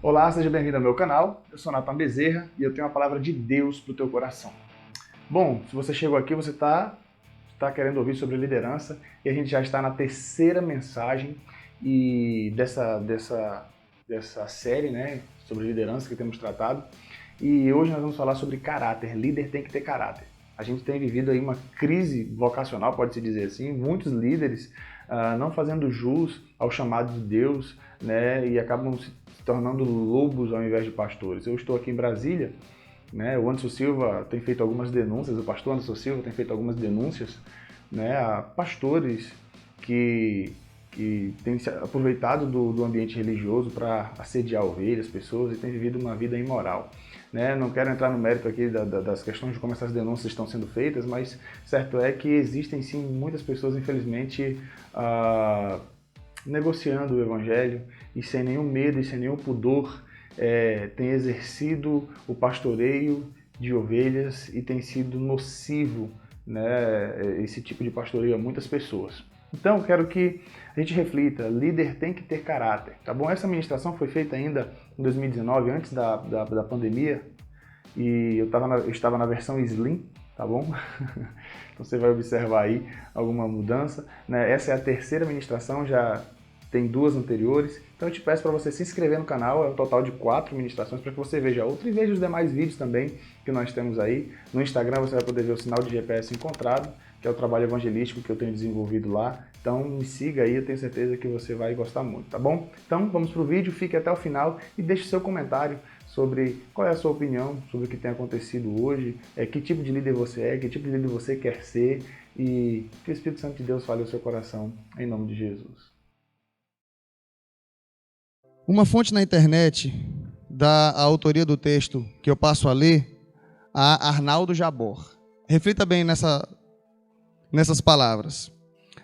Olá, seja bem-vindo ao meu canal. Eu sou Nathan Bezerra e eu tenho uma palavra de Deus para o teu coração. Bom, se você chegou aqui, você está querendo ouvir sobre liderança e a gente já está na terceira mensagem dessa série, né, sobre liderança que temos tratado. E hoje nós vamos falar sobre caráter. Líder tem que ter caráter. A gente tem vivido aí uma crise vocacional, pode-se dizer assim, muitos líderes não fazendo jus ao chamado de Deus, né, e acabam se tornando lobos ao invés de pastores. Eu estou aqui em Brasília, né, o Anderson Silva tem feito algumas denúncias, o pastor Anderson Silva tem feito algumas denúncias, né, a pastores que têm se aproveitado do ambiente religioso para assediar ovelhas, pessoas, e têm vivido uma vida imoral. Né? Não quero entrar no mérito aqui das questões de como essas denúncias estão sendo feitas, mas certo é que existem sim muitas pessoas, infelizmente, negociando o evangelho e sem nenhum medo e sem nenhum pudor tem exercido o pastoreio de ovelhas e tem sido nocivo, né, esse tipo de pastoreio a muitas pessoas. Então, quero que a gente reflita, líder tem que ter caráter, tá bom? Essa ministração foi feita ainda em 2019, antes da pandemia, e eu estava na versão Slim, tá bom? Então você vai observar aí alguma mudança, né? Essa é a terceira ministração, já tem duas anteriores, então eu te peço para você se inscrever no canal, é um total de 4 ministrações, para que você veja outra e veja os demais vídeos também que nós temos aí. No Instagram você vai poder ver o sinal de GPS encontrado, que é o trabalho evangelístico que eu tenho desenvolvido lá. Então me siga aí, eu tenho certeza que você vai gostar muito, tá bom? Então vamos pro vídeo, fique até o final e deixe seu comentário sobre qual é a sua opinião sobre o que tem acontecido hoje, que tipo de líder você é, que tipo de líder você quer ser, e que o Espírito Santo de Deus fale ao seu coração, em nome de Jesus. Uma fonte na internet dá a autoria do texto que eu passo a ler a Arnaldo Jabor. Reflita bem nessas palavras.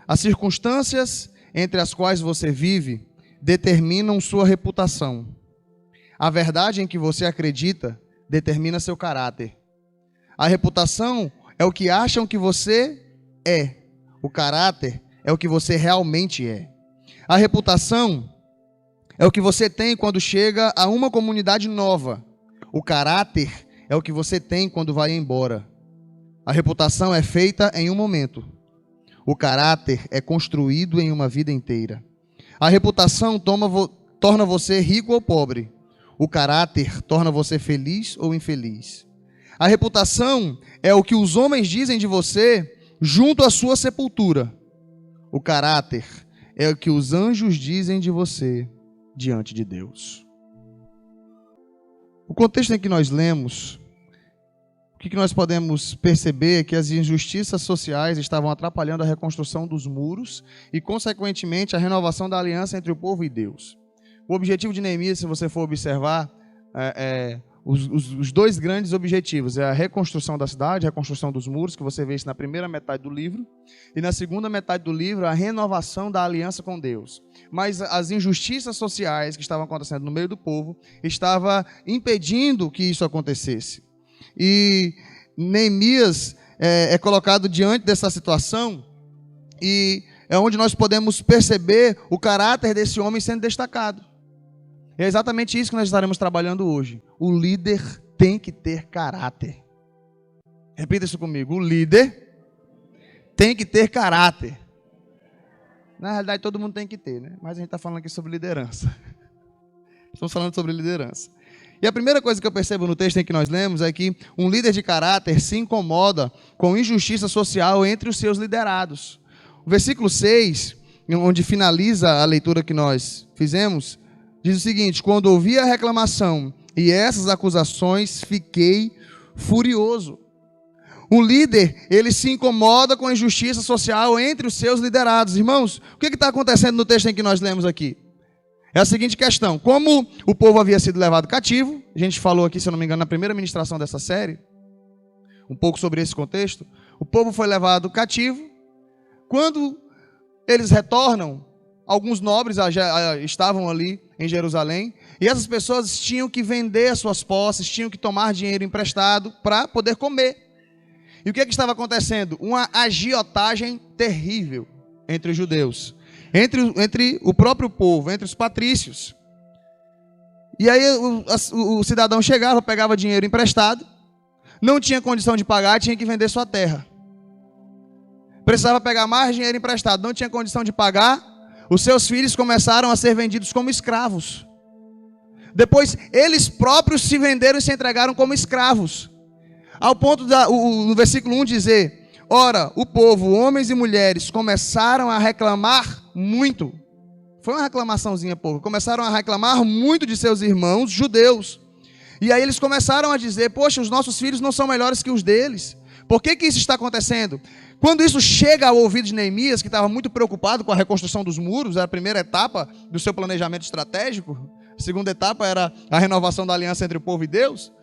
As circunstâncias entre as quais você vive determinam sua reputação. A verdade em que você acredita determina seu caráter. A reputação é o que acham que você é. O caráter é o que você realmente é. A reputação é o que você tem quando chega a uma comunidade nova. O caráter é o que você tem quando vai embora. A reputação é feita em um momento. O caráter é construído em uma vida inteira. A reputação torna você rico ou pobre. O caráter torna você feliz ou infeliz. A reputação é o que os homens dizem de você junto à sua sepultura. O caráter é o que os anjos dizem de você diante de Deus. O contexto em que nós lemos, o que nós podemos perceber é que as injustiças sociais estavam atrapalhando a reconstrução dos muros e, consequentemente, a renovação da aliança entre o povo e Deus. O objetivo de Neemias, se você for observar, os dois grandes objetivos é a reconstrução da cidade, a reconstrução dos muros, que você vê isso na primeira metade do livro, e na segunda metade do livro, a renovação da aliança com Deus. Mas as injustiças sociais que estavam acontecendo no meio do povo estavam impedindo que isso acontecesse. E Neemias é colocado diante dessa situação, e é onde nós podemos perceber o caráter desse homem sendo destacado. É exatamente isso que nós estaremos trabalhando hoje. O líder tem que ter caráter. Repita isso comigo. O líder tem que ter caráter. Na realidade, todo mundo tem que ter, né? Mas a gente está falando aqui sobre liderança. Estamos falando sobre liderança. E a primeira coisa que eu percebo no texto em que nós lemos é que um líder de caráter se incomoda com injustiça social entre os seus liderados. O versículo 6, onde finaliza a leitura que nós fizemos, diz o seguinte: quando ouvi a reclamação e essas acusações, fiquei furioso. Um líder, ele se incomoda com a injustiça social entre os seus liderados. Irmãos, o que está acontecendo no texto em que nós lemos aqui? É a seguinte questão: como o povo havia sido levado cativo, a gente falou aqui, se eu não me engano, na primeira ministração dessa série, um pouco sobre esse contexto. O povo foi levado cativo. Quando eles retornam, alguns nobres já estavam ali em Jerusalém, e essas pessoas tinham que vender as suas posses, tinham que tomar dinheiro emprestado para poder comer. E o que estava acontecendo? Uma agiotagem terrível entre os judeus, entre o próprio povo, entre os patrícios. E aí o cidadão chegava, pegava dinheiro emprestado, não tinha condição de pagar, tinha que vender sua terra. Precisava pegar mais dinheiro emprestado, não tinha condição de pagar, os seus filhos começaram a ser vendidos como escravos. Depois, eles próprios se venderam e se entregaram como escravos. Ao ponto no versículo 1 dizer: ora, o povo, homens e mulheres, começaram a reclamar muito. Foi uma reclamaçãozinha pouca. Começaram a reclamar muito de seus irmãos judeus. E aí eles começaram a dizer: poxa, os nossos filhos não são melhores que os deles. Por que isso está acontecendo? Quando isso chega ao ouvido de Neemias, que estava muito preocupado com a reconstrução dos muros, era a primeira etapa do seu planejamento estratégico. A segunda etapa era a renovação da aliança entre o povo e Deus.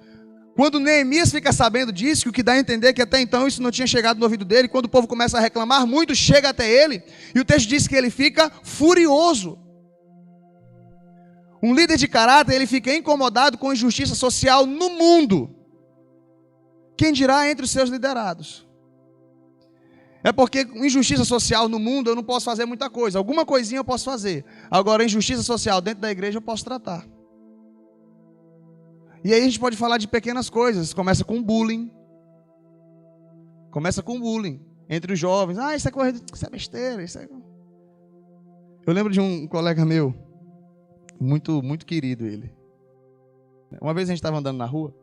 Quando Neemias fica sabendo disso, o que dá a entender que até então isso não tinha chegado no ouvido dele, quando o povo começa a reclamar muito, chega até ele, e o texto diz que ele fica furioso. Um líder de caráter, ele fica incomodado com injustiça social no mundo. Quem dirá entre os seus liderados? É porque injustiça social no mundo eu não posso fazer muita coisa. Alguma coisinha eu posso fazer. Agora, injustiça social dentro da igreja eu posso tratar. E aí a gente pode falar de pequenas coisas. Começa com bullying. Começa com bullying entre os jovens. Ah, isso é coisa, isso é besteira. Isso é... Eu lembro de um colega meu, muito, muito querido ele. Uma vez a gente estava andando na rua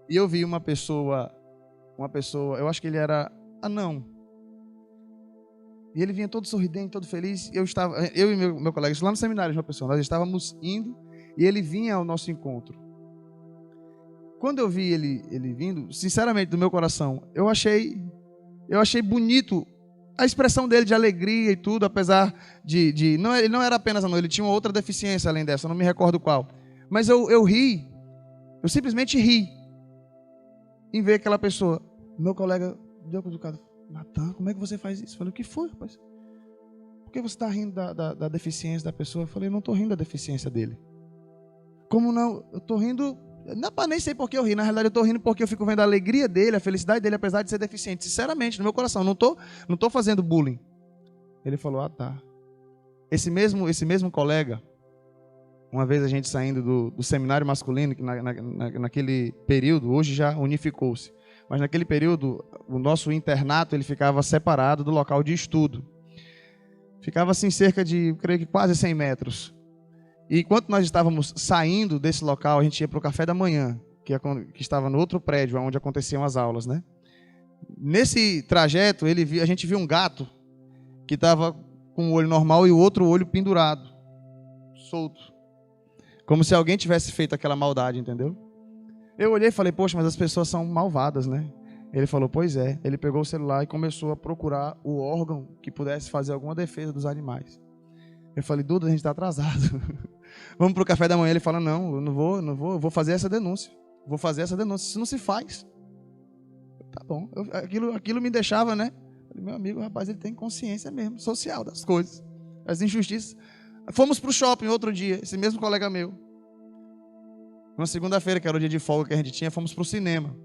e eu vi uma pessoa, eu acho que ele era anão. E ele vinha todo sorridente, todo feliz. Eu e meu colega, lá no seminário de uma pessoa, nós estávamos indo e ele vinha ao nosso encontro. Quando eu vi ele vindo, sinceramente, do meu coração, eu achei bonito a expressão dele de alegria e tudo, apesar ele não era apenas anão, ele tinha uma outra deficiência além dessa, eu não me recordo qual. Mas eu ri, eu simplesmente ri em ver aquela pessoa. Meu colega deu com o cara: Natan, como é que você faz isso? Eu falei: o que foi, rapaz? Por que você está rindo da deficiência da pessoa? Eu falei: eu não estou rindo da deficiência dele. Como não? Eu estou rindo... Não, nem sei por que eu ri. Na realidade, eu estou rindo porque eu fico vendo a alegria dele, a felicidade dele, apesar de ser deficiente. Sinceramente, no meu coração, não estou fazendo bullying. Ele falou: ah, tá. Esse mesmo colega, uma vez a gente saindo do seminário masculino, que naquele período, hoje já unificou-se, mas naquele período, o nosso internato ele ficava separado do local de estudo. Ficava assim cerca de, creio que quase 100 metros. E enquanto nós estávamos saindo desse local, a gente ia para o café da manhã, que estava no outro prédio, onde aconteciam as aulas, né? Nesse trajeto, a gente viu um gato que estava com o olho normal e o outro olho pendurado, solto. Como se alguém tivesse feito aquela maldade, entendeu? Eu olhei e falei: poxa, mas as pessoas são malvadas, né? Ele falou: pois é. Ele pegou o celular e começou a procurar o órgão que pudesse fazer alguma defesa dos animais. Eu falei: Duda, a gente está atrasado. Vamos para o café da manhã. Ele fala: não, eu não vou, eu vou fazer essa denúncia. Vou fazer essa denúncia. Isso não se faz. Tá bom. Aquilo me deixava, né? Eu falei: meu amigo, rapaz, ele tem consciência mesmo, social das coisas. As injustiças. Fomos para o shopping outro dia, esse mesmo colega meu. Uma segunda-feira, que era o dia de folga que a gente tinha, fomos para o cinema.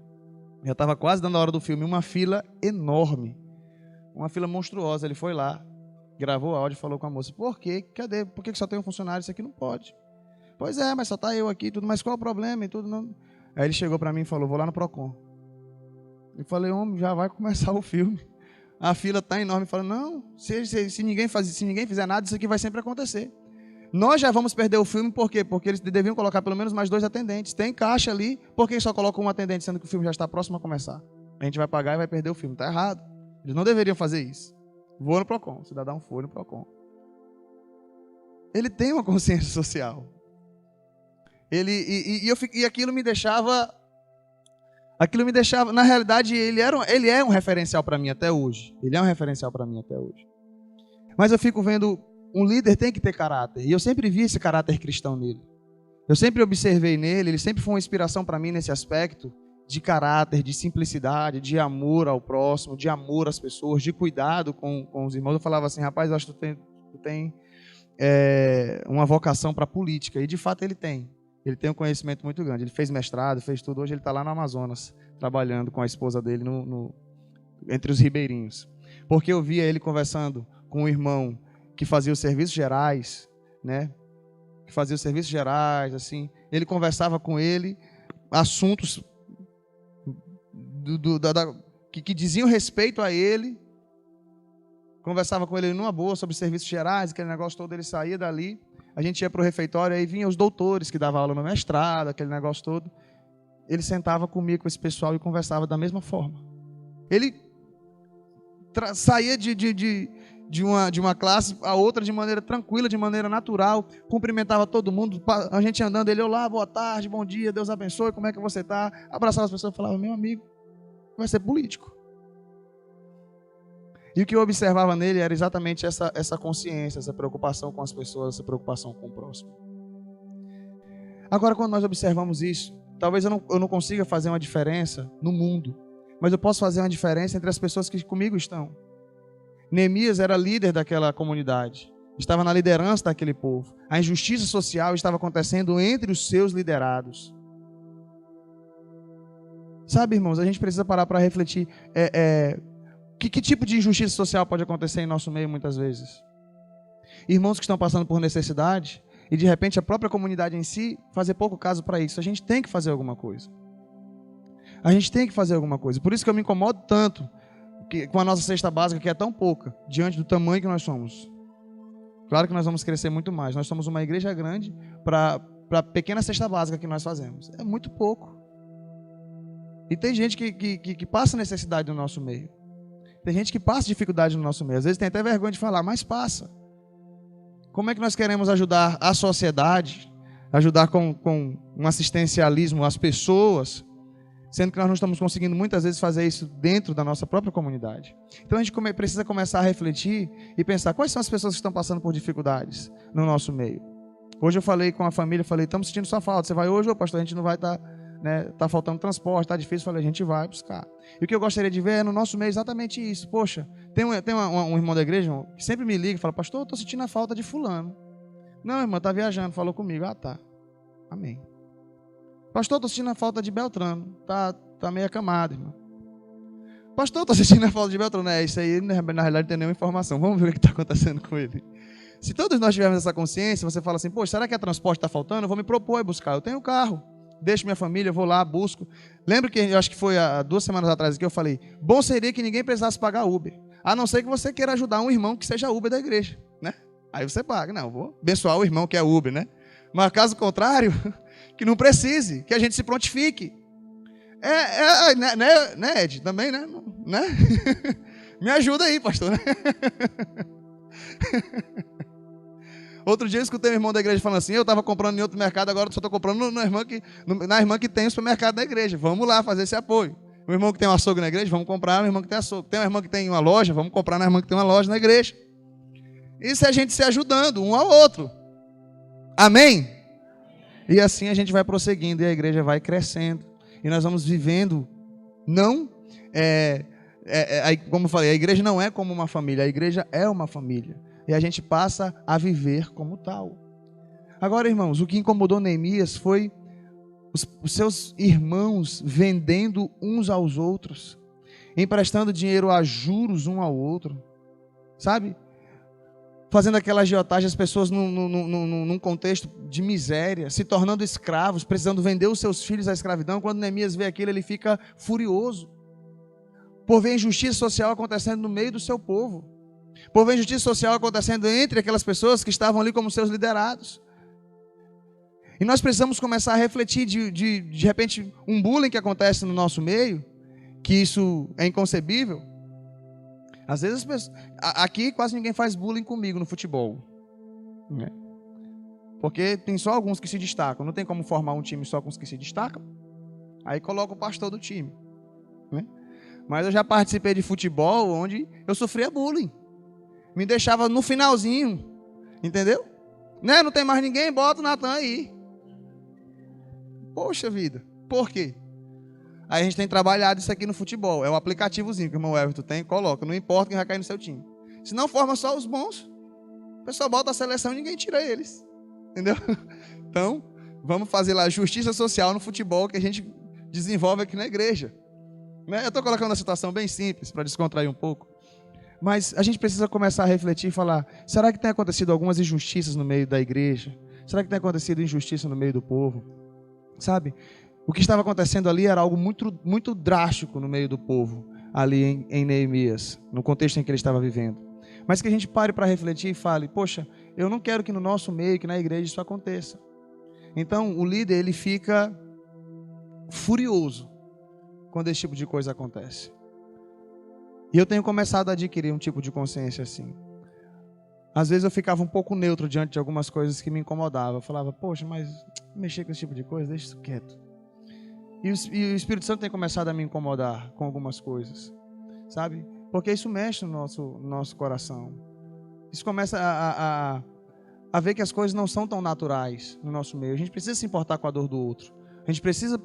Já estava quase dando a hora do filme. Uma fila enorme. Uma fila monstruosa. Ele foi lá, gravou o áudio e falou com a moça: por quê? Cadê? Por que só tem um funcionário? Isso aqui não pode. Pois é, mas só está eu aqui e tudo. Mas qual é o problema e tudo? Não. Aí ele chegou para mim e falou: vou lá no Procon. Eu falei: homem, já vai começar o filme. A fila está enorme. Ele falou: não, se ninguém fizer nada, isso aqui vai sempre acontecer. Nós já vamos perder o filme, por quê? Porque eles deviam colocar pelo menos mais 2 atendentes. Tem caixa ali, por que só colocam um atendente, sendo que o filme já está próximo a começar? A gente vai pagar e vai perder o filme. Está errado. Eles não deveriam fazer isso. Vou no Procon. O cidadão foi no Procon. Ele tem uma consciência social. E aquilo me deixava... Na realidade, ele é um referencial para mim até hoje. Ele é um referencial para mim até hoje. Mas eu fico vendo... Um líder tem que ter caráter. E eu sempre vi esse caráter cristão nele. Eu sempre observei nele. Ele sempre foi uma inspiração para mim nesse aspecto de caráter, de simplicidade, de amor ao próximo, de amor às pessoas, de cuidado com os irmãos. Eu falava assim: rapaz, eu acho que tu tem uma vocação para política. E de fato ele tem. Ele tem um conhecimento muito grande. Ele fez mestrado, fez tudo. Hoje ele está lá no Amazonas, trabalhando com a esposa dele entre os ribeirinhos. Porque eu via ele conversando com um irmão que fazia os serviços gerais, né? Que fazia os serviços gerais, assim. ele conversava com ele, assuntos que diziam respeito a ele, conversava com ele numa boa sobre serviços gerais, aquele negócio todo, ele saía dali, a gente ia para o refeitório, aí vinham os doutores que davam aula no mestrado, aquele negócio todo, ele sentava comigo, com esse pessoal, e conversava da mesma forma. Ele saía de uma classe a outra de maneira tranquila, de maneira natural, cumprimentava todo mundo, a gente andando, ele, olá, boa tarde, bom dia, Deus abençoe, como é que você está? Abraçava as pessoas e falava, meu amigo, vai ser político. E o que eu observava nele era exatamente essa consciência, essa preocupação com as pessoas, essa preocupação com o próximo. Agora, quando nós observamos isso, talvez eu não consiga fazer uma diferença no mundo, mas eu posso fazer uma diferença entre as pessoas que comigo estão. Neemias era líder daquela comunidade, estava na liderança daquele povo. A injustiça social estava acontecendo entre os seus liderados. Sabe, irmãos, a gente precisa parar para refletir. Que tipo de injustiça social pode acontecer em nosso meio muitas vezes? Irmãos que estão passando por necessidade e de repente a própria comunidade em si fazer pouco caso para isso. A gente tem que fazer alguma coisa. A gente tem que fazer alguma coisa. Por isso que eu me incomodo tanto com a nossa cesta básica, que é tão pouca, diante do tamanho que nós somos. Claro que nós vamos crescer muito mais. Nós somos uma igreja grande para a pequena cesta básica que nós fazemos. É muito pouco. E tem gente que passa necessidade no nosso meio. Tem gente que passa dificuldade no nosso meio. Às vezes tem até vergonha de falar, mas passa. Como é que nós queremos ajudar a sociedade, ajudar com um assistencialismo às pessoas, sendo que nós não estamos conseguindo muitas vezes fazer isso dentro da nossa própria comunidade? Então a gente precisa começar a refletir e pensar, quais são as pessoas que estão passando por dificuldades no nosso meio? Hoje eu falei com a família, estamos sentindo sua falta. Você vai hoje, ô pastor, a gente não vai estar... Tá faltando transporte, tá difícil, falei, a gente vai buscar. E o que eu gostaria de ver é no nosso meio exatamente isso. Poxa, tem um irmão da igreja que sempre me liga e fala, pastor, eu tô sentindo a falta de fulano. Não, irmã, tá viajando, falou comigo. Ah, tá. Amém. Pastor, eu tô sentindo a falta de Beltrano. Tá meio acamado, irmão. Pastor, eu tô sentindo a falta de Beltrano. Isso aí, na realidade, não tem nenhuma informação. Vamos ver o que está acontecendo com ele. Se todos nós tivermos essa consciência, você fala assim, poxa, será que a transporte está faltando? Eu vou me propor a buscar. Eu tenho carro. Deixo minha família, vou lá, busco. Lembra que eu acho que foi há 2 semanas atrás que eu falei, bom seria que ninguém precisasse pagar Uber, a não ser que você queira ajudar um irmão que seja Uber da igreja, né? Aí você paga. Não, vou abençoar o irmão que é Uber, né? Mas caso contrário, que não precise, que a gente se prontifique. Né, Ed? Também, né? Me ajuda aí, pastor, né? Outro dia eu escutei um irmão da igreja falando assim, eu estava comprando em outro mercado, agora só estou comprando na irmã que tem o supermercado da igreja. Vamos lá fazer esse apoio. O irmão que tem um açougue na igreja, vamos comprar na irmã que tem açougue. Tem uma irmã que tem uma loja, vamos comprar na irmã que tem uma loja na igreja. Isso é a gente se ajudando um ao outro. Amém? E assim a gente vai prosseguindo e a igreja vai crescendo. E nós vamos vivendo, como eu falei, a igreja não é como uma família, a igreja é uma família. E a gente passa a viver como tal. Agora, irmãos, o que incomodou Neemias foi os seus irmãos vendendo uns aos outros, emprestando dinheiro a juros um ao outro, sabe? Fazendo aquela agiotagem, as pessoas num contexto de miséria, se tornando escravos, precisando vender os seus filhos à escravidão. Quando Neemias vê aquilo, ele fica furioso, por ver injustiça social acontecendo no meio do seu povo. Por ver injustiça social acontecendo entre aquelas pessoas que estavam ali como seus liderados. E nós precisamos começar a refletir de repente, um bullying que acontece no nosso meio, que isso é inconcebível. Às vezes as pessoas, aqui quase ninguém faz bullying comigo no futebol, né? Porque tem só alguns que se destacam. Não tem como formar um time só com os que se destacam. Aí coloca o pastor do time, né? Mas eu já participei de futebol onde eu sofria bullying. Me deixava no finalzinho, entendeu? Né? Não tem mais ninguém, bota o Natan aí. Poxa vida, por quê? Aí a gente tem trabalhado isso aqui no futebol. É um aplicativozinho que o irmão Everton tem, coloca. Não importa quem vai cair no seu time. Se não forma só os bons, o pessoal bota a seleção e ninguém tira eles. Entendeu? Então, vamos fazer lá justiça social no futebol que a gente desenvolve aqui na igreja. Eu estou colocando uma situação bem simples para descontrair um pouco. Mas a gente precisa começar a refletir e falar, será que tem acontecido algumas injustiças no meio da igreja? Será que tem acontecido injustiça no meio do povo? Sabe? O que estava acontecendo ali era algo muito, muito drástico no meio do povo, ali em Neemias, no contexto em que ele estava vivendo. Mas que a gente pare para refletir e fale, poxa, eu não quero que no nosso meio, que na igreja isso aconteça. Então, o líder, ele fica furioso quando esse tipo de coisa acontece. E eu tenho começado a adquirir um tipo de consciência assim. Às vezes eu ficava um pouco neutro diante de algumas coisas que me incomodavam. Eu falava, poxa, mas mexer com esse tipo de coisa, deixa isso quieto. E o Espírito Santo tem começado a me incomodar com algumas coisas, sabe? Porque isso mexe no nosso coração. Isso começa a ver que as coisas não são tão naturais no nosso meio. A gente precisa se importar com a dor do outro. A gente precisa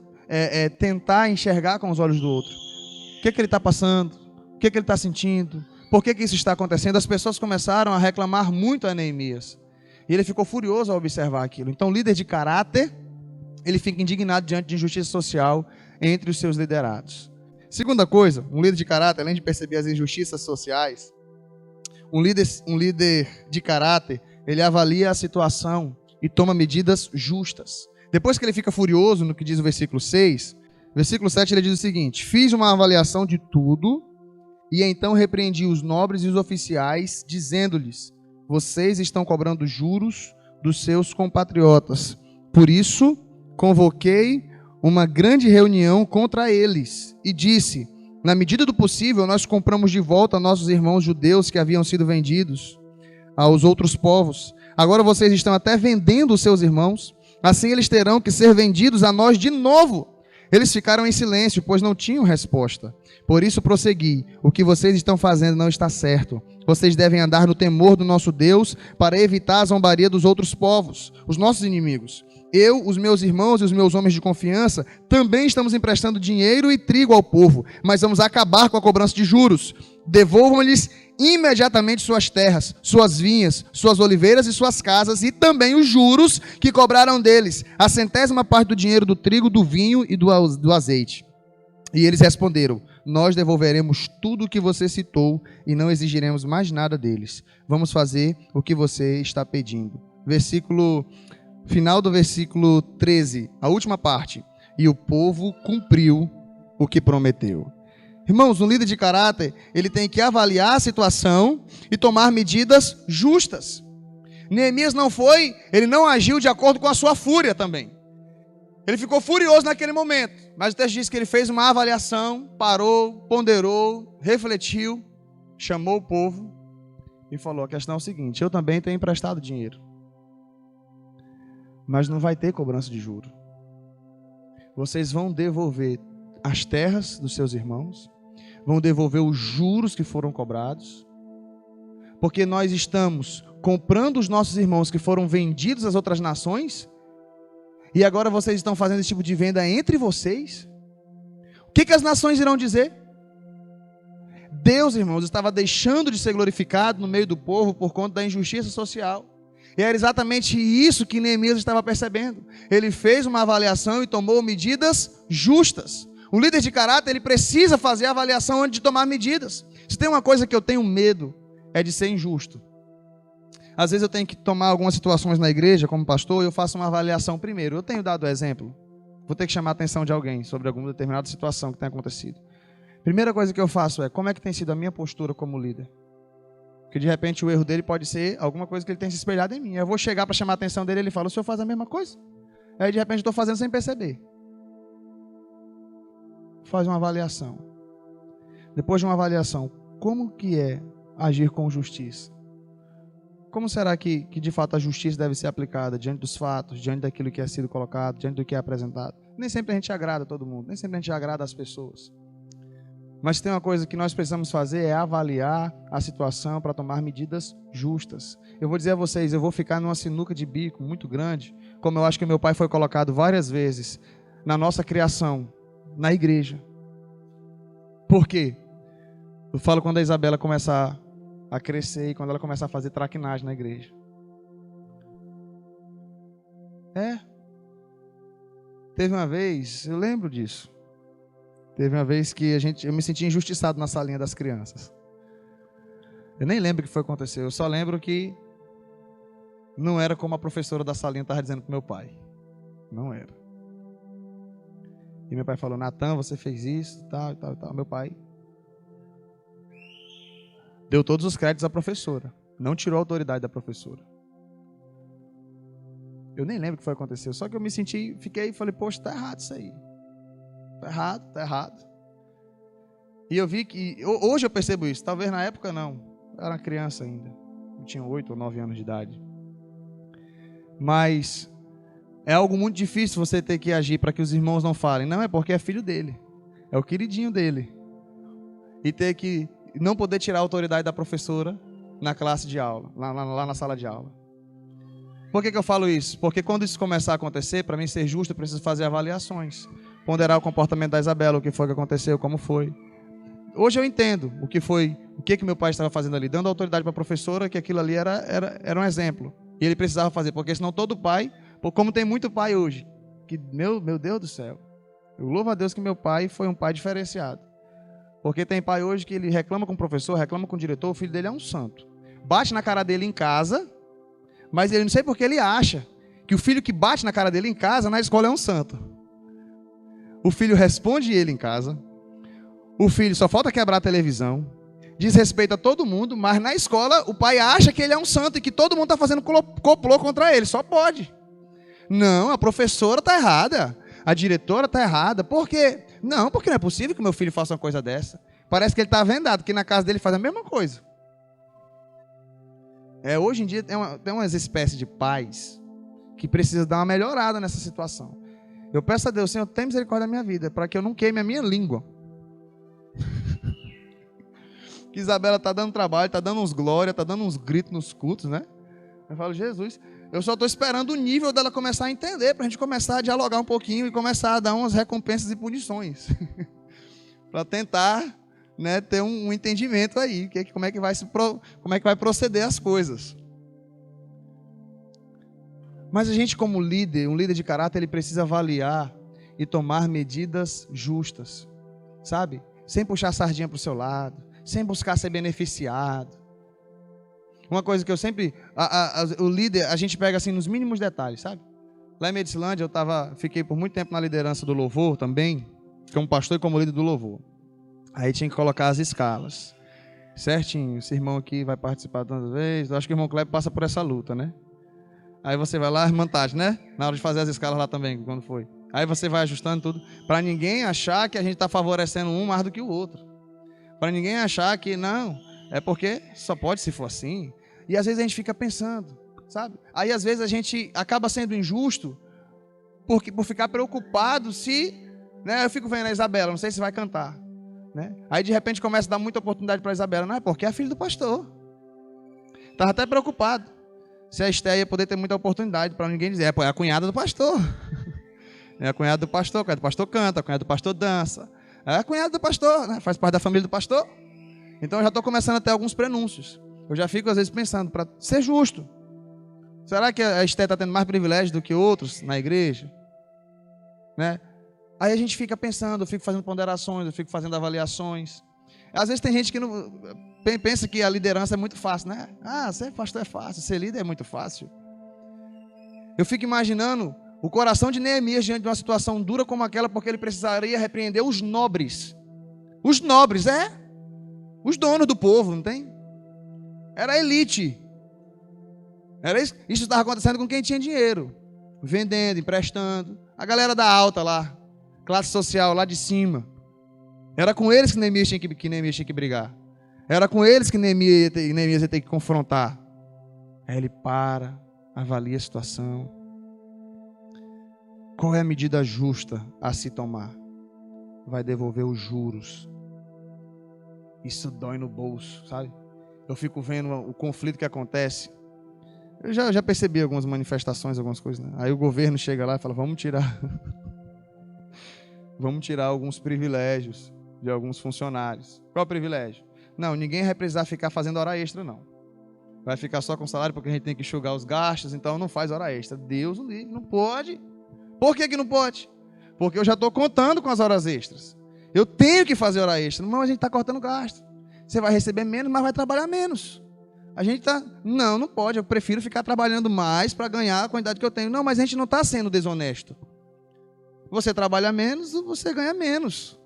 tentar enxergar com os olhos do outro. O que ele está passando? O que ele está sentindo? Por que isso está acontecendo? As pessoas começaram a reclamar muito a Neemias. E ele ficou furioso ao observar aquilo. Então, o líder de caráter, ele fica indignado diante de injustiça social entre os seus liderados. Segunda coisa, um líder de caráter, além de perceber as injustiças sociais, um líder de caráter, ele avalia a situação e toma medidas justas. Depois que ele fica furioso no que diz o versículo 6, versículo 7 ele diz o seguinte: fiz uma avaliação de tudo e então repreendi os nobres e os oficiais, dizendo-lhes: vocês estão cobrando juros dos seus compatriotas. Por isso, convoquei uma grande reunião contra eles e disse: na medida do possível, nós compramos de volta nossos irmãos judeus que haviam sido vendidos aos outros povos. Agora vocês estão até vendendo os seus irmãos, assim eles terão que ser vendidos a nós de novo. Eles ficaram em silêncio, pois não tinham resposta. Por isso prossegui: o que vocês estão fazendo não está certo. Vocês devem andar no temor do nosso Deus para evitar a zombaria dos outros povos, os nossos inimigos. Eu, os meus irmãos e os meus homens de confiança também estamos emprestando dinheiro e trigo ao povo, mas vamos acabar com a cobrança de juros. Devolvam-lhes imediatamente suas terras, suas vinhas, suas oliveiras e suas casas, e também os juros que cobraram deles, a 100ª parte do dinheiro do trigo, do vinho e do azeite. E eles responderam: nós devolveremos tudo o que você citou e não exigiremos mais nada deles. Vamos fazer o que você está pedindo. Final do versículo 13, a última parte. E o povo cumpriu o que prometeu. Irmãos, um líder de caráter, ele tem que avaliar a situação e tomar medidas justas. Neemias ele não agiu de acordo com a sua fúria também. Ele ficou furioso naquele momento, mas o texto diz que ele fez uma avaliação, parou, ponderou, refletiu, chamou o povo e falou: a questão é o seguinte, eu também tenho emprestado dinheiro, mas não vai ter cobrança de juro. Vocês vão devolver as terras dos seus irmãos, vão devolver os juros que foram cobrados, porque nós estamos comprando os nossos irmãos que foram vendidos às outras nações, e agora vocês estão fazendo esse tipo de venda entre vocês. O que as nações irão dizer? Deus, irmãos, estava deixando de ser glorificado no meio do povo por conta da injustiça social. E era exatamente isso que Neemias estava percebendo. Ele fez uma avaliação e tomou medidas justas. Um líder de caráter, ele precisa fazer a avaliação antes de tomar medidas. Se tem uma coisa que eu tenho medo, é de ser injusto. Às vezes eu tenho que tomar algumas situações na igreja, como pastor, e eu faço uma avaliação primeiro. Eu tenho dado exemplo. Vou ter que chamar a atenção de alguém sobre alguma determinada situação que tenha acontecido. Primeira coisa que eu faço é: como é que tem sido a minha postura como líder? Porque de repente o erro dele pode ser alguma coisa que ele tem se espelhado em mim. Eu vou chegar para chamar a atenção dele e ele fala: o senhor faz a mesma coisa? Aí de repente eu estou fazendo sem perceber. Faz uma avaliação. Depois de uma avaliação, como que é agir com justiça? Como será que de fato a justiça deve ser aplicada diante dos fatos, diante daquilo que é sido colocado, diante do que é apresentado? Nem sempre a gente agrada a todo mundo, nem sempre a gente agrada as pessoas. Mas tem uma coisa que nós precisamos fazer, é avaliar a situação para tomar medidas justas. Eu vou dizer a vocês, eu vou ficar numa sinuca de bico muito grande, como eu acho que meu pai foi colocado várias vezes na nossa criação, na igreja. Por quê? Eu falo quando a Isabela começar a crescer e quando ela começar a fazer traquinagem na igreja. Teve uma vez, eu lembro disso. Teve uma vez que eu me senti injustiçado na salinha das crianças. Eu nem lembro o que foi que aconteceu. Eu só lembro que não era como a professora da salinha estava dizendo para meu pai. Não era. E meu pai falou, Natan, você fez isso, tal, tal, tal. Meu pai deu todos os créditos à professora. Não tirou a autoridade da professora. Eu nem lembro o que foi que aconteceu. Só que eu me senti, fiquei e falei, poxa, tá errado isso aí. Tá errado, tá errado. E eu vi que, hoje eu percebo isso. Talvez na época não. Eu era uma criança ainda. Eu tinha 8 ou 9 anos de idade. Mas é algo muito difícil você ter que agir para que os irmãos não falem. Não, é porque é filho dele. É o queridinho dele. E ter que não poder tirar a autoridade da professora na classe de aula, lá na sala de aula. Por que eu falo isso? Porque quando isso começar a acontecer, para mim ser justo, eu preciso fazer avaliações. Ponderar o comportamento da Isabela, o que foi que aconteceu, como foi. Hoje eu entendo o que meu pai estava fazendo ali, dando autoridade para a professora, que aquilo ali era um exemplo. E ele precisava fazer, porque senão todo pai, como tem muito pai hoje, que meu Deus do céu, eu louvo a Deus que meu pai foi um pai diferenciado. Porque tem pai hoje que ele reclama com o professor, reclama com o diretor, o filho dele é um santo. Bate na cara dele em casa, mas ele não sei porque ele acha que o filho que bate na cara dele em casa, na escola é um santo. O filho responde ele em casa. O filho só falta quebrar a televisão. Desrespeita todo mundo, mas na escola o pai acha que ele é um santo e que todo mundo está fazendo complô contra ele. Só pode. Não, a professora está errada. A diretora está errada. Por quê? Não, porque não é possível que meu filho faça uma coisa dessa. Parece que ele está vendado, que na casa dele faz a mesma coisa. Hoje em dia tem umas espécies de pais que precisam dar uma melhorada nessa situação. Eu peço a Deus, Senhor, tenha misericórdia da minha vida, para que eu não queime a minha língua. Que Isabela está dando trabalho, está dando uns glória, está dando uns gritos nos cultos, né? Eu falo, Jesus, eu só estou esperando o nível dela começar a entender, para a gente começar a dialogar um pouquinho e começar a dar umas recompensas e punições. Para tentar, né, ter um entendimento aí, como é que vai proceder as coisas. Mas a gente como líder, um líder de caráter, ele precisa avaliar e tomar medidas justas, sabe? Sem puxar a sardinha para o seu lado, sem buscar ser beneficiado. Uma coisa que eu sempre, o líder, a gente pega assim nos mínimos detalhes, sabe? Lá em Medicilândia fiquei por muito tempo na liderança do louvor também, como pastor e como líder do louvor. Aí tinha que colocar as escalas, certinho. Esse irmão aqui vai participar tantas vezes. Eu acho que o irmão Kleber passa por essa luta, né? Aí você vai lá, irmã Tati, né? Na hora de fazer as escalas lá também, quando foi. Aí você vai ajustando tudo, para ninguém achar que a gente está favorecendo um mais do que o outro. Para ninguém achar que não, é porque só pode se for assim. E às vezes a gente fica pensando, sabe? Aí às vezes a gente acaba sendo injusto por ficar preocupado se... Né? Eu fico vendo a Isabela, não sei se vai cantar. Né? Aí de repente começa a dar muita oportunidade para a Isabela. Não é porque é filho do pastor. Estava até preocupado se a Esté ia poder ter muita oportunidade, para ninguém dizer, é a cunhada do pastor. É a cunhada do pastor, a cunhada do pastor canta, a cunhada do pastor dança. É a cunhada do pastor, né? Faz parte da família do pastor. Então eu já estou começando a ter alguns prenúncios. Eu já fico às vezes pensando, para ser justo. Será que a Esté está tendo mais privilégio do que outros na igreja? Né? Aí a gente fica pensando, eu fico fazendo ponderações, eu fico fazendo avaliações. Às vezes tem gente que não pensa que a liderança é muito fácil, né? Ah, ser pastor é fácil, ser líder é muito fácil. Eu fico imaginando o coração de Neemias diante de uma situação dura como aquela, porque ele precisaria repreender os nobres. Os nobres, os donos do povo, não tem? Era a elite. Isso estava acontecendo com quem tinha dinheiro. Vendendo, emprestando. A galera da alta lá, classe social lá de cima. Era com eles que Neemias tinha que brigar. Era com eles que Neemias ia ter que confrontar. Aí ele avalia a situação. Qual é a medida justa a se tomar? Vai devolver os juros. Isso dói no bolso, sabe? Eu fico vendo o conflito que acontece. Eu já percebi algumas manifestações, algumas coisas, né? Aí o governo chega lá e fala, vamos tirar alguns privilégios de alguns funcionários. Qual é o privilégio? Não, ninguém vai precisar ficar fazendo hora extra, não. Vai ficar só com salário porque a gente tem que enxugar os gastos, então não faz hora extra. Deus o livre, não pode. Por que não pode? Porque eu já estou contando com as horas extras. Eu tenho que fazer hora extra. Não, a gente está cortando gasto. Você vai receber menos, mas vai trabalhar menos. A gente está, não pode, eu prefiro ficar trabalhando mais para ganhar a quantidade que eu tenho. Não, mas a gente não está sendo desonesto. Você trabalha menos, você ganha menos.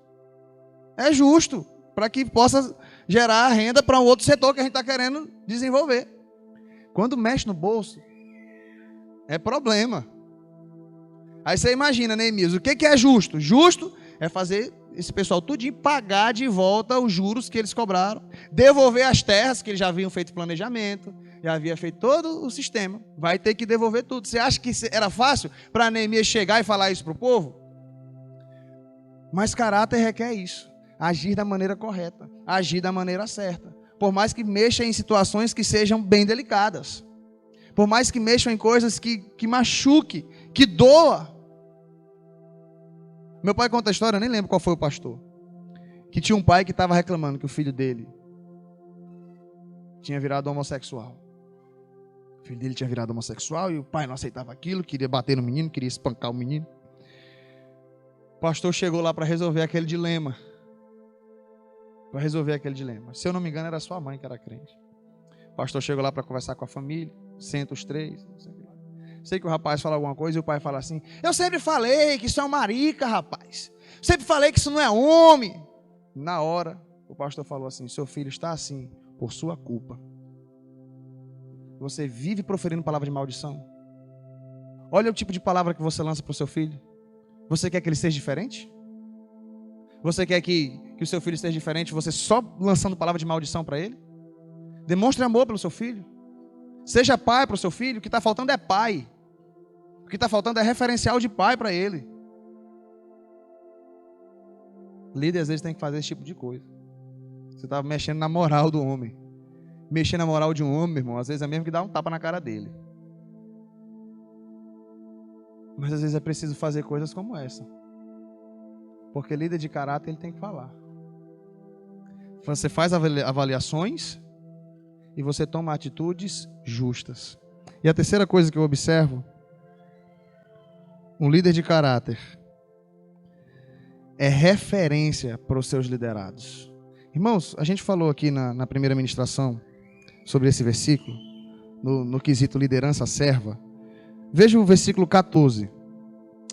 É justo, para que possa gerar renda para um outro setor que a gente está querendo desenvolver. Quando mexe no bolso, é problema. Aí você imagina, Neemias, o que é justo? Justo é fazer esse pessoal tudinho pagar de volta os juros que eles cobraram, devolver as terras que eles já haviam feito planejamento, já havia feito todo o sistema, vai ter que devolver tudo. Você acha que era fácil para Neemias chegar e falar isso para o povo? Mas caráter requer isso, agir da maneira correta, agir da maneira certa, por mais que mexa em situações que sejam bem delicadas, por mais que mexam em coisas que machuque, que doa. Meu pai conta a história, eu nem lembro qual foi o pastor, que tinha um pai que estava reclamando que o filho dele tinha virado homossexual. O filho dele tinha virado homossexual e o pai não aceitava aquilo, queria bater no menino, queria espancar o menino. O pastor chegou lá para resolver aquele dilema. Se eu não me engano, era sua mãe que era crente. O pastor chegou lá para conversar com a família, senta os três, não sei o que lá. Sei que o rapaz fala alguma coisa e o pai fala assim: eu sempre falei que isso é uma marica, rapaz. Sempre falei que isso não é homem. Na hora, o pastor falou assim: seu filho está assim por sua culpa. Você vive proferindo palavra de maldição. Olha o tipo de palavra que você lança para o seu filho. Você quer que ele seja diferente? Você quer que o seu filho seja diferente, você só lançando palavra de maldição para ele? Demonstre amor pelo seu filho. Seja pai para o seu filho. O que está faltando é pai. O que está faltando é referencial de pai para ele. Líder às vezes tem que fazer esse tipo de coisa. Você está mexendo na moral do homem. Mexer na moral de um homem, meu irmão, às vezes é mesmo que dá um tapa na cara dele. Mas às vezes é preciso fazer coisas como essa. Porque líder de caráter, ele tem que falar. Você faz avaliações e você toma atitudes justas. E a terceira coisa que eu observo, um líder de caráter é referência para os seus liderados. Irmãos, a gente falou aqui na primeira ministração sobre esse versículo, no quesito liderança serva. Veja o versículo 14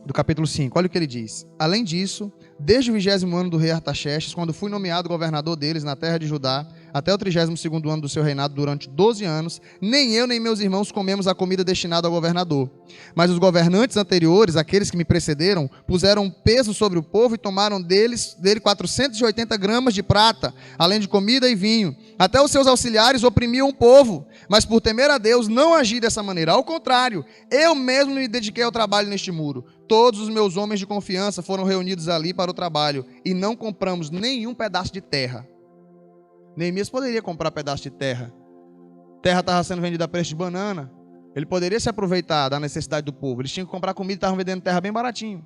do capítulo 5, olha o que ele diz. Além disso, desde o 20º ano do rei Artaxerxes, quando fui nomeado governador deles na terra de Judá, até o 32º ano do seu reinado, durante 12 anos, nem eu nem meus irmãos comemos a comida destinada ao governador. Mas os governantes anteriores, aqueles que me precederam, puseram peso sobre o povo e tomaram dele 480 gramas de prata, além de comida e vinho. Até os seus auxiliares oprimiam o povo, mas por temer a Deus não agi dessa maneira. Ao contrário, eu mesmo me dediquei ao trabalho neste muro. Todos os meus homens de confiança foram reunidos ali para o trabalho e não compramos nenhum pedaço de terra. Neemias poderia comprar pedaço de terra. Terra estava sendo vendida a preço de banana. Ele poderia se aproveitar da necessidade do povo. Eles tinham que comprar comida e estavam vendendo terra bem baratinho.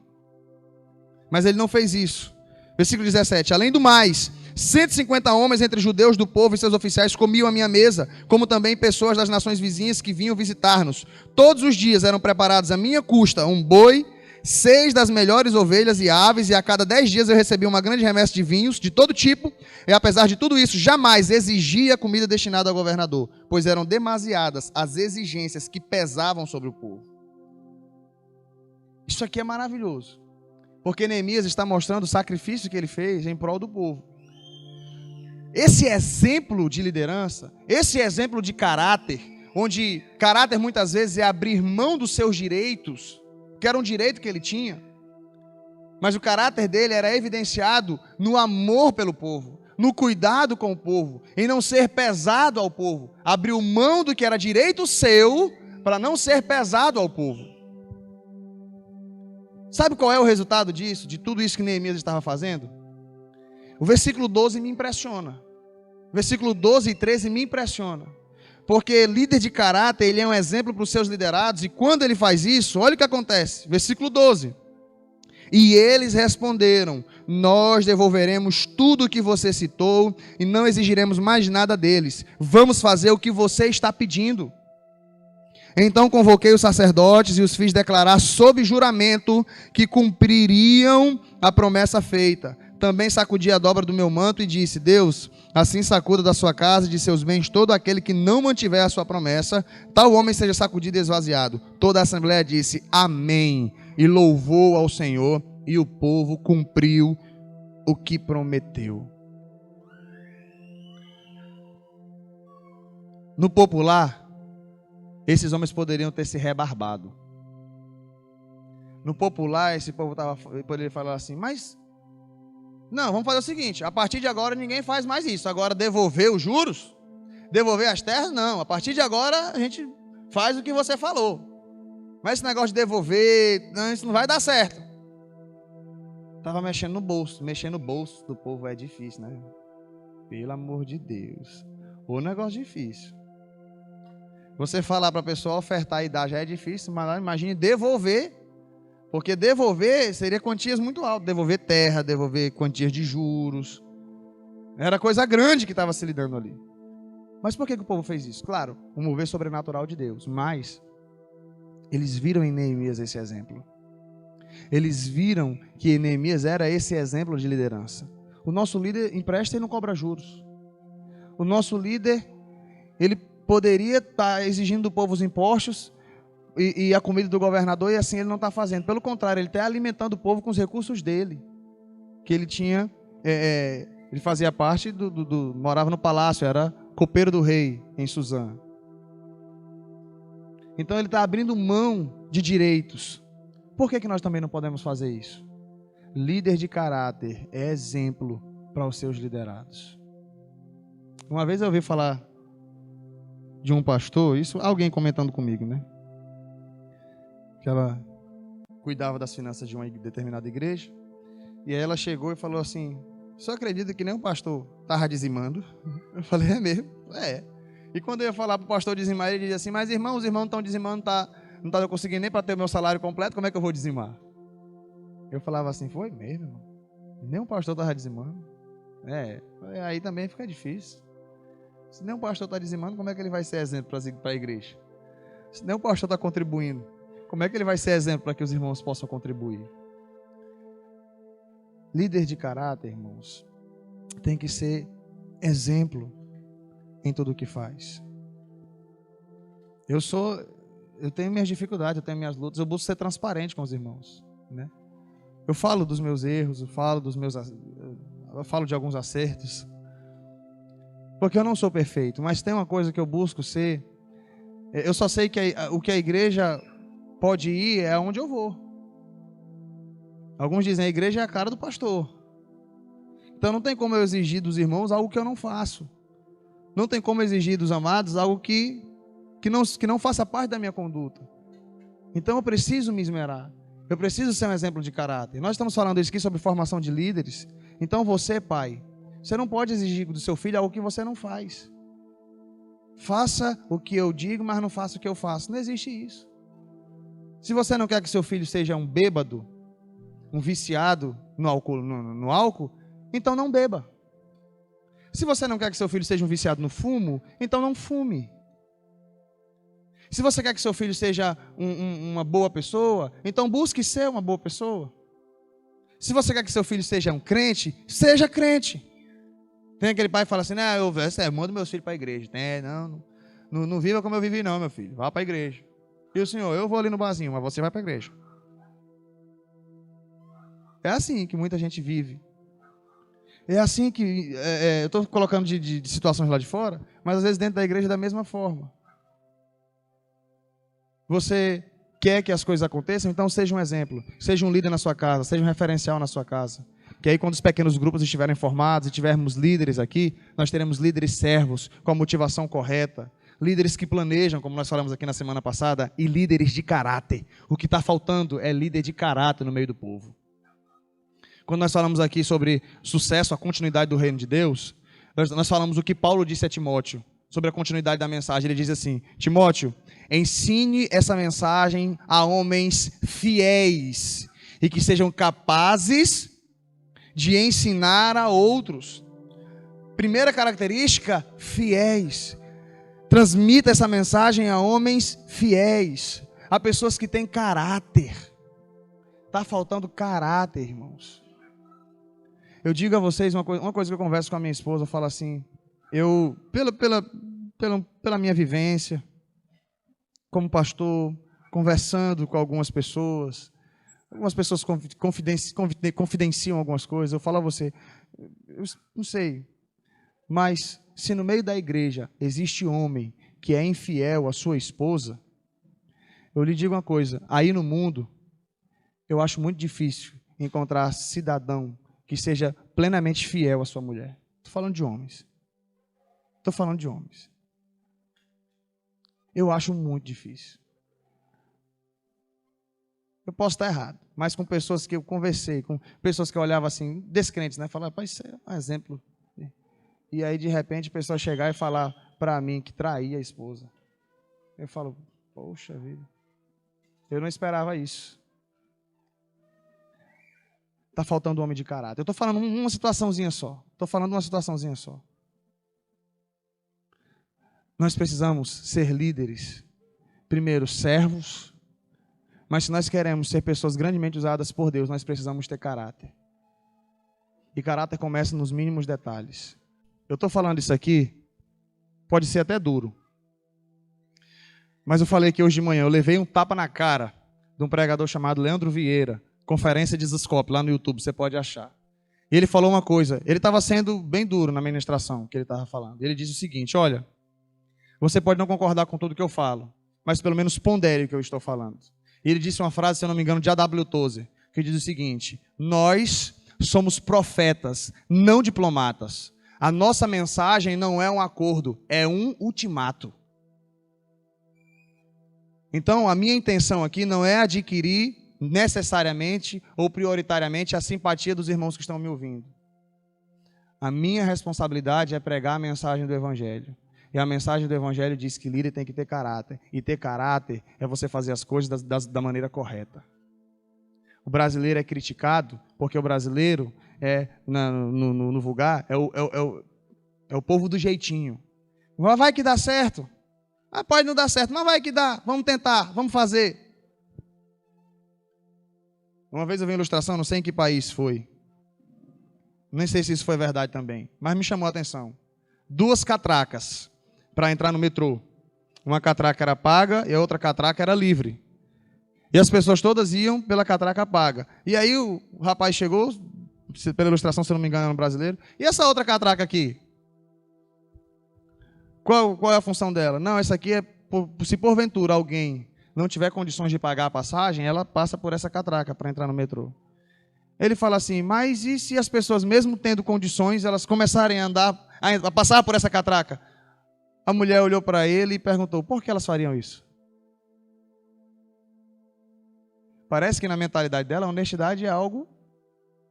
Mas ele não fez isso. Versículo 17. Além do mais, 150 homens entre judeus do povo e seus oficiais comiam à minha mesa, como também pessoas das nações vizinhas que vinham visitar-nos. Todos os dias eram preparados à minha custa um boi, 6 das melhores ovelhas e aves, e a cada 10 dias eu recebia uma grande remessa de vinhos, de todo tipo, e apesar de tudo isso, jamais exigia comida destinada ao governador, pois eram demasiadas as exigências que pesavam sobre o povo. Isso aqui é maravilhoso, porque Neemias está mostrando o sacrifício que ele fez em prol do povo. Esse exemplo de liderança, esse exemplo de caráter, onde caráter muitas vezes é abrir mão dos seus direitos, que era um direito que ele tinha, mas o caráter dele era evidenciado no amor pelo povo, no cuidado com o povo, em não ser pesado ao povo, abriu mão do que era direito seu para não ser pesado ao povo. Sabe qual é o resultado disso, de tudo isso que Neemias estava fazendo? O versículo 12 me impressiona, versículo 12 e 13 me impressiona. Porque líder de caráter, ele é um exemplo para os seus liderados, e quando ele faz isso, olha o que acontece, versículo 12. E eles responderam: nós devolveremos tudo o que você citou, e não exigiremos mais nada deles, vamos fazer o que você está pedindo. Então convoquei os sacerdotes e os fiz declarar sob juramento que cumpririam a promessa feita. Também sacudi a dobra do meu manto e disse: Deus, assim sacuda da sua casa e de seus bens todo aquele que não mantiver a sua promessa, tal homem seja sacudido e esvaziado. Toda a assembleia disse: Amém, e louvou ao Senhor, e o povo cumpriu o que prometeu. No popular, esses homens poderiam ter se rebarbado. No popular, esse povo poderia falar assim: mas não, vamos fazer o seguinte, a partir de agora ninguém faz mais isso. Agora devolver os juros, devolver as terras, não. A partir de agora a gente faz o que você falou. Mas esse negócio de devolver, não, isso não vai dar certo. Estava mexendo no bolso. Mexer no bolso do povo é difícil, né? Pelo amor de Deus. O negócio difícil. Você falar para a pessoa ofertar e dar já é difícil, mas imagine devolver. Porque devolver seria quantias muito altas. Devolver terra, devolver quantias de juros. Era coisa grande que estava se lidando ali. Mas por que o povo fez isso? Claro, o mover sobrenatural de Deus. Mas eles viram em Neemias esse exemplo. Eles viram que Neemias era esse exemplo de liderança. O nosso líder empresta e não cobra juros. O nosso líder, ele poderia estar exigindo do povo os impostos e a comida do governador, e assim ele não está fazendo. Pelo contrário, ele está alimentando o povo com os recursos dele. Que ele tinha, ele fazia parte morava no palácio, era copeiro do rei em Suzã. Então ele está abrindo mão de direitos. Por que nós também não podemos fazer isso? Líder de caráter é exemplo para os seus liderados. Uma vez eu ouvi falar de um pastor, isso alguém comentando comigo, né? Que ela cuidava das finanças de uma determinada igreja, e aí ela chegou e falou assim: só acredita que nem um pastor estava dizimando? Eu falei: é mesmo? É. E quando eu ia falar para o pastor dizimar, ele dizia assim: mas irmão, os irmãos não estão dizimando, não está conseguindo nem para ter o meu salário completo, como é que eu vou dizimar? Eu falava assim: foi mesmo, irmão? Nem um pastor estava dizimando. Aí também fica difícil. Se nem um pastor está dizimando, como é que ele vai ser exemplo para a igreja? Se nem um pastor está contribuindo, como é que ele vai ser exemplo para que os irmãos possam contribuir? Líder de caráter, irmãos, tem que ser exemplo em tudo o que faz. Eu tenho minhas dificuldades, eu tenho minhas lutas, eu busco ser transparente com os irmãos, né? Eu falo dos meus erros, eu falo de alguns acertos, porque eu não sou perfeito, mas tem uma coisa que eu busco ser. Eu só sei que o que a igreja pode ir é onde eu vou. Alguns dizem: a igreja é a cara do pastor. Então não tem como eu exigir dos irmãos algo que eu não faço. Não tem como exigir dos amados algo que não faça parte da minha conduta. Então eu preciso me esmerar. Eu preciso ser um exemplo de caráter. Nós estamos falando isso aqui sobre formação de líderes. Então você, pai, você não pode exigir do seu filho algo que você não faz. Faça o que eu digo, mas não faça o que eu faço. Não existe isso. Se você não quer que seu filho seja um bêbado, um viciado no álcool, então não beba. Se você não quer que seu filho seja um viciado no fumo, então não fume. Se você quer que seu filho seja uma boa pessoa, então busque ser uma boa pessoa. Se você quer que seu filho seja um crente, seja crente. Tem aquele pai que fala assim: manda meus filhos para a igreja. Não viva como eu vivi não, meu filho. Vá para a igreja. E o senhor: eu vou ali no barzinho, mas você vai para a igreja. É assim que muita gente vive. É assim que... eu estou colocando de situações lá de fora, mas às vezes dentro da igreja é da mesma forma. Você quer que as coisas aconteçam? Então seja um exemplo. Seja um líder na sua casa, seja um referencial na sua casa. Que aí quando os pequenos grupos estiverem formados e tivermos líderes aqui, nós teremos líderes servos, com a motivação correta. Líderes que planejam, como nós falamos aqui na semana passada, e líderes de caráter. O que está faltando é líder de caráter no meio do povo. Quando nós falamos aqui sobre sucesso, a continuidade do reino de Deus, nós falamos o que Paulo disse a Timóteo, sobre a continuidade da mensagem. Ele diz assim: Timóteo, ensine essa mensagem a homens fiéis e que sejam capazes de ensinar a outros. Primeira característica: fiéis. Transmita essa mensagem a homens fiéis, a pessoas que têm caráter. Está faltando caráter, irmãos. Eu digo a vocês uma coisa que eu converso com a minha esposa, eu falo assim, pela minha vivência, como pastor, conversando com algumas pessoas confidenciam algumas coisas, eu falo a você, eu não sei, mas se no meio da igreja existe homem que é infiel à sua esposa, eu lhe digo uma coisa, aí no mundo, eu acho muito difícil encontrar cidadão que seja plenamente fiel à sua mulher. Estou falando de homens. Eu acho muito difícil. Eu posso estar errado, mas com pessoas que eu conversei, com pessoas que eu olhava assim, descrentes, né? Falava, pai, isso é um exemplo. E aí, de repente, a pessoa chegar e falar para mim que traía a esposa. Eu falo, poxa vida, eu não esperava isso. Está faltando homem de caráter. Eu estou falando uma situaçãozinha só. Nós precisamos ser líderes. Primeiro, servos. Mas se nós queremos ser pessoas grandemente usadas por Deus, nós precisamos ter caráter. E caráter começa nos mínimos detalhes. Eu estou falando isso aqui, pode ser até duro. Mas eu falei que hoje de manhã eu levei um tapa na cara de um pregador chamado Leandro Vieira, Conferência de Zscope, lá no YouTube, você pode achar. E ele falou uma coisa, ele estava sendo bem duro na ministração que ele estava falando. Ele disse o seguinte, olha, você pode não concordar com tudo que eu falo, mas pelo menos pondere o que eu estou falando. E ele disse uma frase, se eu não me engano, de A.W. Tozer, que diz o seguinte, nós somos profetas, não diplomatas. A nossa mensagem não é um acordo, é um ultimato. Então, a minha intenção aqui não é adquirir necessariamente ou prioritariamente a simpatia dos irmãos que estão me ouvindo. A minha responsabilidade é pregar a mensagem do Evangelho. E a mensagem do Evangelho diz que líder tem que ter caráter. E ter caráter é você fazer as coisas da maneira correta. O brasileiro é criticado porque o brasileiro no vulgar, é o povo do jeitinho. Vai que dá certo. Pode não dar certo, mas vai que dá. Vamos tentar, vamos fazer. Uma vez eu vi uma ilustração, não sei em que país foi. Nem sei se isso foi verdade também, mas me chamou a atenção. 2 catracas para entrar no metrô. Uma catraca era paga e a outra catraca era livre. E as pessoas todas iam pela catraca paga. E aí o rapaz chegou, pela ilustração, se eu não me engano, era um brasileiro. E essa outra catraca aqui? Qual é a função dela? Não, essa aqui é, se porventura alguém não tiver condições de pagar a passagem, ela passa por essa catraca para entrar no metrô. Ele fala assim, mas e se as pessoas, mesmo tendo condições, elas começarem a passar por essa catraca? A mulher olhou para ele e perguntou, por que elas fariam isso? Parece que na mentalidade dela, a honestidade é algo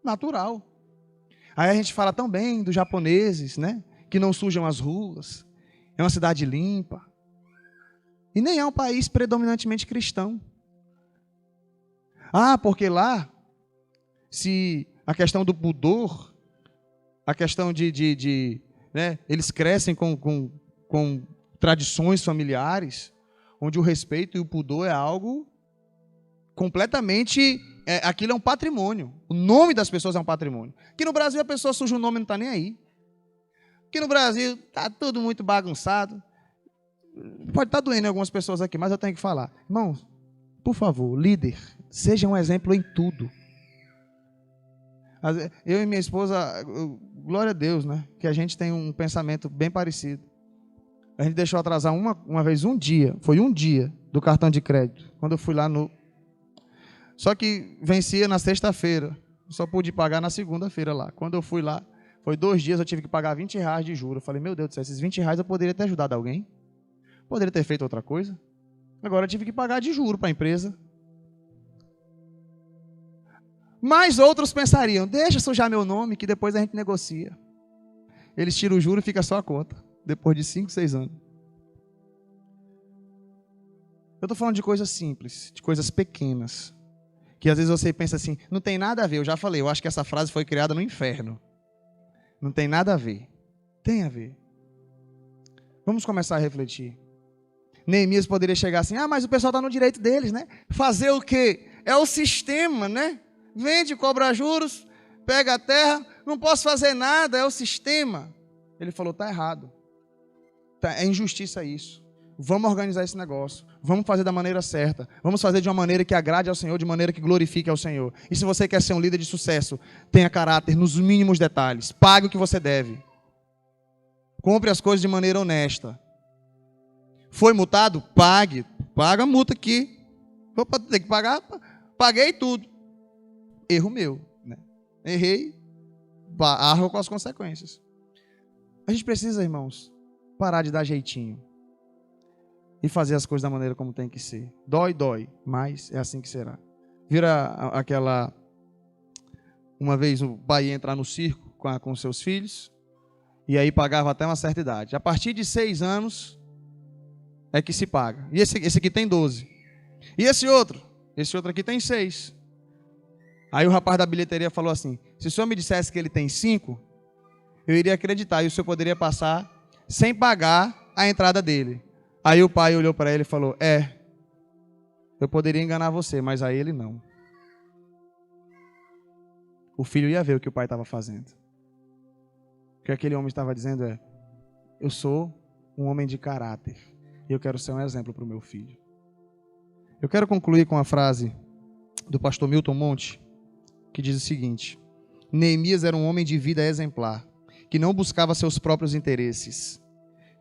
natural. Aí a gente fala tão bem dos japoneses, né? Que não sujam as ruas. É uma cidade limpa. E nem é um país predominantemente cristão. Porque lá, se a questão do pudor, a questão né, eles crescem com tradições familiares, onde o respeito e o pudor é algo completamente, aquilo é um patrimônio. O nome das pessoas é um patrimônio. Aqui no Brasil a pessoa suja o nome e não está nem aí. Aqui no Brasil está tudo muito bagunçado. Pode estar doendo em algumas pessoas aqui, mas eu tenho que falar. Irmãos, por favor, líder, seja um exemplo em tudo. Eu e minha esposa, glória a Deus, né? Que a gente tem um pensamento bem parecido. A gente deixou atrasar uma vez um dia, foi um dia do cartão de crédito, quando eu fui lá no... Só que vencia na sexta-feira, só pude pagar na segunda-feira lá. Quando eu fui lá, foi 2 dias, eu tive que pagar R$20 de juros. Eu falei, meu Deus do céu, esses R$20 eu poderia ter ajudado alguém. Poderia ter feito outra coisa. Agora eu tive que pagar de juro para a empresa. Mas outros pensariam, deixa sujar meu nome que depois a gente negocia. Eles tiram o juro e fica só a conta. Depois de 5, 6 anos. Eu estou falando de coisas simples, de coisas pequenas. Que às vezes você pensa assim, não tem nada a ver. Eu já falei, eu acho que essa frase foi criada no inferno. Não tem nada a ver. Tem a ver. Vamos começar a refletir. Neemias poderia chegar assim, mas o pessoal está no direito deles, né? Fazer o quê? É o sistema, né? Vende, cobra juros, pega a terra, não posso fazer nada, é o sistema. Ele falou, está errado. É injustiça isso. Vamos organizar esse negócio. Vamos fazer da maneira certa. Vamos fazer de uma maneira que agrade ao Senhor, de maneira que glorifique ao Senhor. E se você quer ser um líder de sucesso, tenha caráter nos mínimos detalhes. Pague o que você deve. Compre as coisas de maneira honesta. Foi multado? Pague. Paga a multa aqui. Opa, tem que pagar? Paguei tudo. Erro meu, né? Errei. Arro com as consequências. A gente precisa, irmãos, parar de dar jeitinho e fazer as coisas da maneira como tem que ser. Dói, mas é assim que será. Vira aquela... Uma vez o pai ia entrar no circo com seus filhos, e aí pagava até uma certa idade. A partir de 6 anos é que se paga. E esse aqui tem 12. E esse outro aqui tem 6. Aí o rapaz da bilheteria falou assim, se o senhor me dissesse que ele tem 5, eu iria acreditar, e o senhor poderia passar sem pagar a entrada dele. Aí o pai olhou para ele e falou, eu poderia enganar você, mas a ele não. O filho ia ver o que o pai estava fazendo. O que aquele homem estava dizendo eu sou um homem de caráter, e eu quero ser um exemplo para o meu filho. Eu quero concluir com a frase do pastor Milton Monte, que diz o seguinte, Neemias era um homem de vida exemplar, que não buscava seus próprios interesses.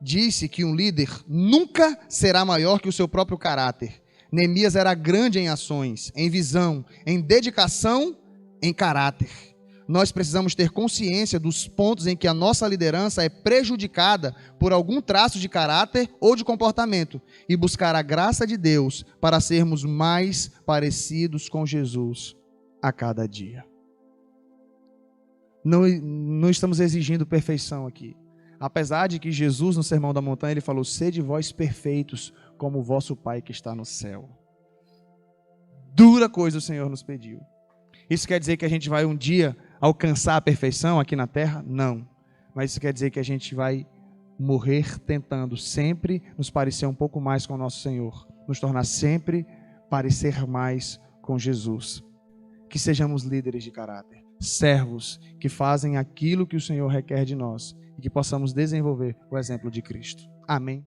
Disse que um líder nunca será maior que o seu próprio caráter. Neemias era grande em ações, em visão, em dedicação, em caráter. Nós precisamos ter consciência dos pontos em que a nossa liderança é prejudicada por algum traço de caráter ou de comportamento e buscar a graça de Deus para sermos mais parecidos com Jesus a cada dia. Não estamos exigindo perfeição aqui. Apesar de que Jesus, no Sermão da Montanha, ele falou, sede vós perfeitos, como o vosso Pai que está no céu. Dura coisa o Senhor nos pediu. Isso quer dizer que a gente vai um dia alcançar a perfeição aqui na terra? Não. Mas isso quer dizer que a gente vai morrer tentando sempre nos parecer um pouco mais com o nosso Senhor. Nos tornar sempre parecer mais com Jesus. Que sejamos líderes de caráter. Servos que fazem aquilo que o Senhor requer de nós. E que possamos desenvolver o exemplo de Cristo. Amém.